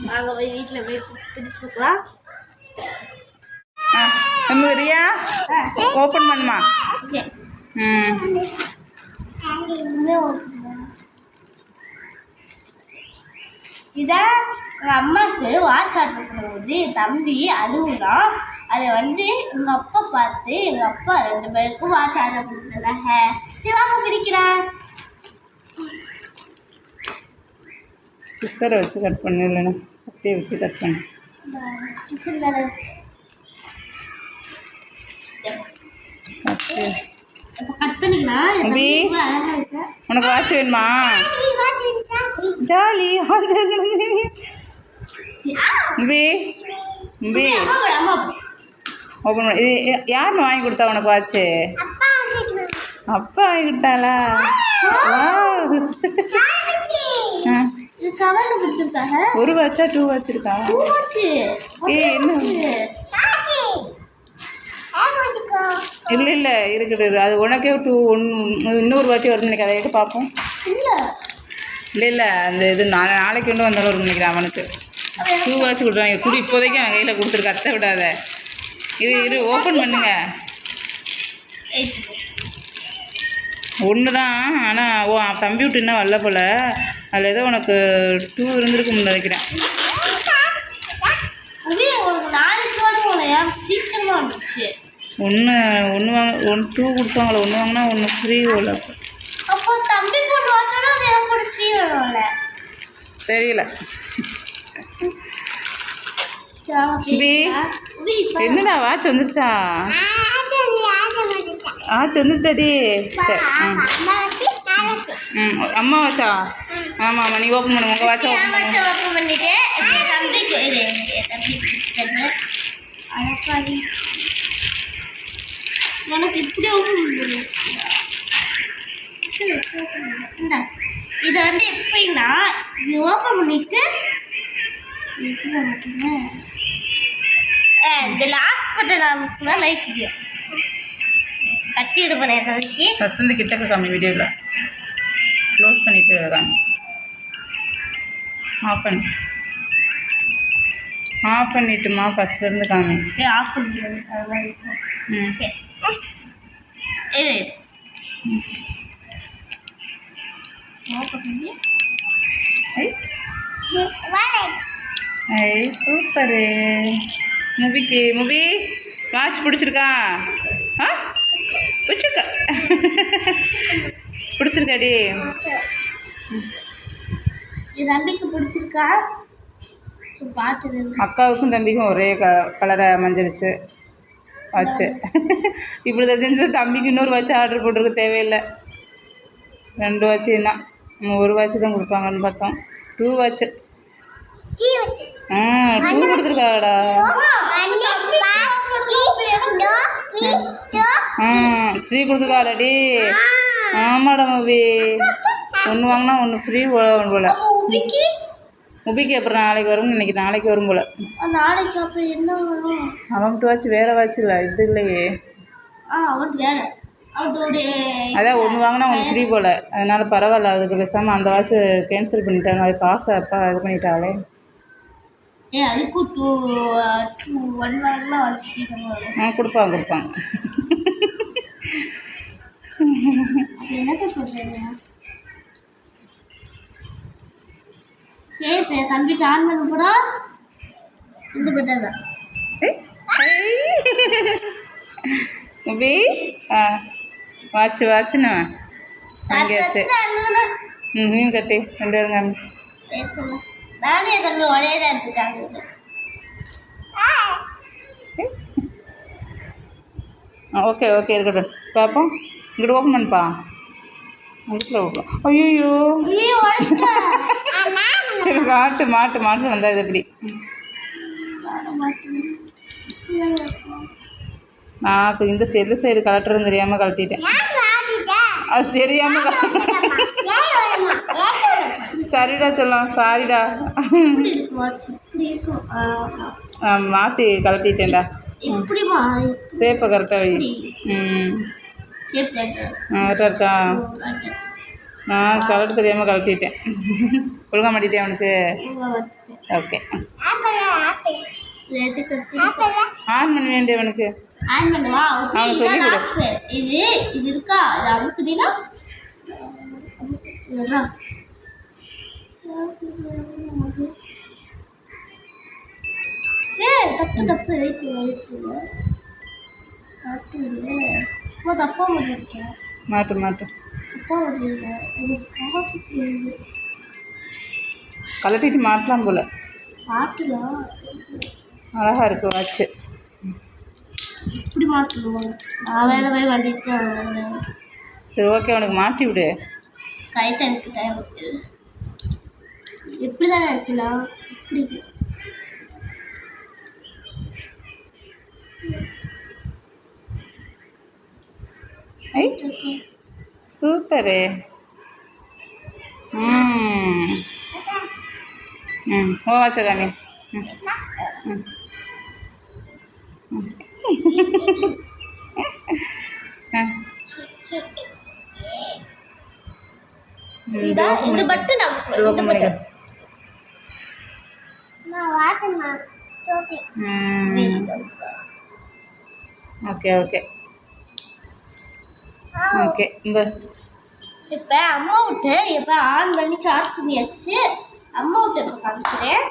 நாங்கள் போய் வீட்டில் போய் பிடிச்சிருக்கலாம். ரியா ஓப்பன் பண்ணுமா? இதான் எங்கள் அம்மாவுக்கு வாட்ச் ஆர்டர் பண்ணும்போது என் தம்பி அழுவுதான். அதை வந்து எங்கள் அப்பா பார்த்து எங்கள் அப்பா 2 பேருக்கும் வாட்ச் ஆர்டர் பண்ணிட்டாங்க. சரி வாங்க பிடிக்கிறேன். சிஸ்டரை வச்சு கட் பண்ணு, இல்லைன்னா அப்படியே வச்சு கட் பண்ணு. சிஸ்டர் வேறு கட் பண்ணிக்கலாம். உனக்கு வாட்ச் வேணுமா? ஜாலி ஓப்பன் பண்ணி. யாருன்னு வாங்கி கொடுத்தா உனக்கு வாட்ச்சு? அப்பா வாங்கி கொடுத்தாளா? ஒரு வாட்சா 2 வாட்ச் இருக்கா? என்ன இல்லை இல்லை இருக்குது. அது உனக்கே 1 இன்னொரு வாட்டி வரும்னு நினைக்கிறேன். அதை எடுத்து பார்ப்போம். இல்லை இல்லை அந்த இது நாளைக்கு கொண்டு வந்தாலும் வரும்னு நினைக்கிறேன். அவனுக்கு 2 வாட்ச் கொடுக்குறாங்க. குடி இப்போதைக்கு அவன் கையில் கொடுத்துருக்க. அத்தை விடாத. இரு ஓப்பன் பண்ணுங்க. ஒன்று தான். ஆனால் தம்பி விட்டு என்ன வரல போல். அதில் ஏதோ உனக்கு 2 இருந்திருக்கும்னு நினைக்கிறேன். ஒன்று வாங்க 2 கொடுத்தாங்களே. 1 வாங்கினா 1 ஃப்ரீ போல. தெரியல. என்னடா வாட்ச் வந்துருச்சா? வாட்ச் வந்துருச்சாடி. அம்மா வாட்சா? ஆமாம் நீ ஓப்பன் பண்ணு. உங்கள் வாட்சை ஓப்பன் பண்ணிட்டு எனக்கு இப்படி இதை வந்து எப்படின்னா இது ஓப்பன் பண்ணிட்டு இந்த லாஸ்ட் பட்டன் லைட் கட்டி இது பண்ணிடுறதுக்கு ஃபஸ்ட் வந்து கிட்டக்க காமி. வீடியோவில் க்ளோஸ் பண்ணிவிட்டு காமி. ஆஃப் பண்ணிட்டுமா ஃபஸ்ட்லேருந்து காமி. ஆஃப் பண்ணிடுறது. சூப்பரு. முபி வாட்ச் பிடிச்சிருக்கா? பிடிச்சிருக்காடி. என் தம்பிக்கு பிடிச்சிருக்கா? அக்காவுக்கும் தம்பிக்கும் ஒரே கலரை மஞ்சிருச்சு வாட்ச்சு. இப்படி தெரிஞ்சு தம்பிக்கு இன்னொரு வாட்ச் ஆர்டர் போட்டிருக்க தேவையில்லை. 2 வாட்ச்சு தான். 1 வாட்ச்சு தான் கொடுப்பாங்கன்னு பார்த்தோம். 2 வாட்ச்சு. 2 கொடுத்துருக்காடா. ஃப்ரீ கொடுத்துருக்காடி. ஆமாடா மூவி. 1 வாங்கினா 1 ஃப்ரீ போல. முபிக்கு அப்புறம் நாளைக்கு வரும்னு நினைக்கிறேன். நாளைக்கு வரும் போல். நாளைக்கு அப்போ என்ன வரும்? அவன்கிட்ட வாட்ச் வேறு வாட்ச் இல்லை. இது இல்லையே. அதான் 1 வாங்கினா 1 ஃப்ரீ போல். அதனால் பரவாயில்ல. அதுக்கு பேசாமல் அந்த வாட்ச்சு கேன்சல் பண்ணிட்டாங்க. அது காசை அப்பா இது பண்ணிட்டாலே. கொடுப்பாங்க. என்னத்த சொல்கிறீங்க? சரி தம்பிக்கு ஆன் பண்ண கூட இந்த பெட்டர் தான். முபி வாட்சுண்ணா வாங்கியாச்சு. நீயும் கட்டி 2 பேருங்க. நானே தம்பி ஒரே தான் எடுத்துக்காங்க. ஓகே இருக்கட்டும். பார்ப்போம். இங்கிட்ட ஓப்பன் பண்ணுப்பா. வீட்டில் ஓப்பன். ஐயோ சரி மாட்டு வந்தா இது எப்படி? நான் இப்போ இந்த சைடு கலட்டுறதுன்னு தெரியாமல் கழட்டிட்டேன். அது தெரியாமல் சரிடா சொல்லலாம். சாரிடா. மாற்றி கலட்டிட்டேன்டா. சேப்பை கரெக்டாக வை. கரெக்டாக இருக்கா? நான் கலர் தெரியாமல் கலட்டிட்டேன். ஒழுங்காக மாட்டிட்டேன் அவனுக்கு. ஓகே ஆன் பண்ண வேண்டிய அவனுக்கு ஆன் பண்ணுவா. அவன் சொல்லி கொடு. இது இது இருக்கா, இது அமுக்குனா தப்பு தப்பு தப்பா முடியிருக்கேன். மாட்டு மாட்டு தப்பா முடியல. கலட்டிட்டு மாட்டலாம் போல். மாட்டலாம். அழகாக இருக்குது வாட்சு. இப்படி மாட்டணும். நான் வேலை போய் வந்துட்டேன். சரி ஓகே அவனுக்கு மாட்டி விடு. கைட்டு எனக்கு டைம் எப்படி தான் நினச்சினா இப்படி சூப்பரு. ஓ வாட்ச காமி. இது பட்டன் ஓகே ஓகே ஓகே. இப்போ அம்மா விட்டு இப்போ ஆன் பண்ணி சார்ஜ் பண்ணியாச்சு. அம்மா விட்டு இப்போ காமிக்கிறேன்.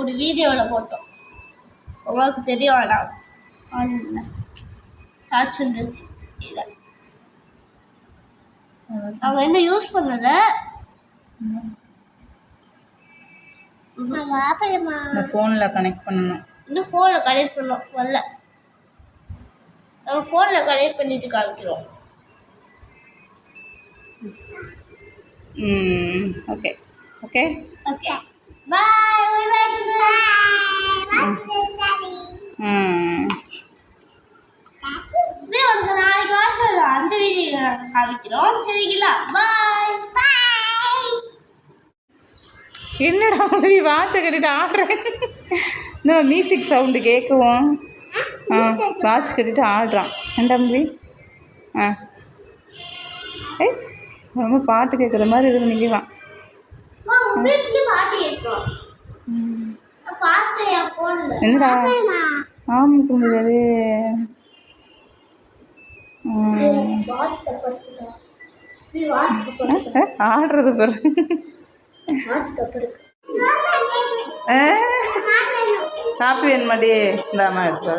ஒரு வீடியோவில் போட்டோம், உங்களுக்கு தெரியும். வேணாம் ஆன் சார்ஜ் வந்துருச்சு. இல்லை அவங்க என்ன யூஸ் பண்ணல. ஃபோனில் கனெக்ட் பண்ணணும். இன்னும் ஃபோனில் கனெக்ட் பண்ணோம் வரல. நம்ம ஃபோனில் கனெக்ட் பண்ணிட்டு காமிக்கிறோம். ஓகே ஓகே ஓகே பாய் பாய். உனக்கு நாளைக்கு வாட்ச் அந்த வீடியோ காமிக்கிறோம். சரிங்களா? பாய் பாய். என்னடா வாட்சை கட்டிட்டு ஆடுறேன். இன்னும் மியூசிக் சவுண்டு கேட்கவும் வாட்ச் கட்டிட்டு ஆடுறான். ஏன்டா தம்பி? ஏய் ரொம்ப பாட்டு கேட்குற மாதிரி இது நிற்கலாம். என்னடா ஆமாம் முடியாது. ஆடுறது பேர் காப்பி வேணுமாடி? இந்தாம்மா எடுத்து